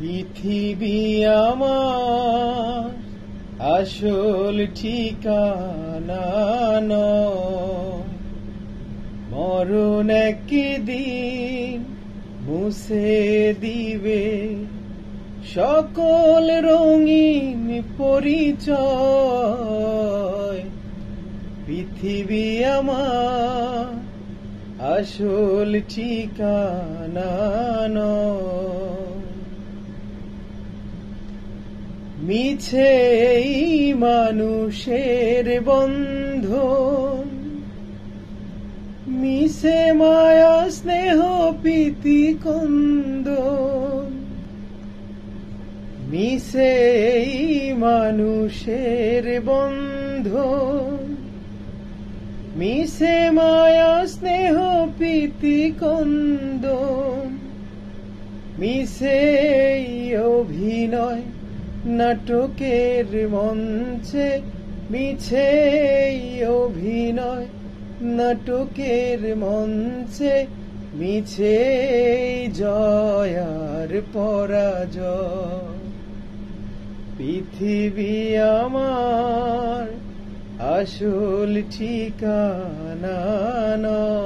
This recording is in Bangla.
পৃথিবী আমার আসল ঠিকানা নয়। মরণ একদিন মুছে দিবে সকল রঙিন পরিচয়। পৃথিবী আমার আসল ঠিকানা নয়। মিছে এই মানুষের বন্ধন, মিছে মায়া স্নেহ প্রীতি কন্দন। মিছে এই মানুষের বন্ধন, মিছে মায়া স্নেহ প্রীতি কন্দন। মিছে এই অভিনয় নাটকের মঞ্চে, মিছে এই অভিনয় নাটকের মঞ্চে। মিছে জয় আর পরাজয়। পৃথিবী আমার আসল ঠিকানা নয়।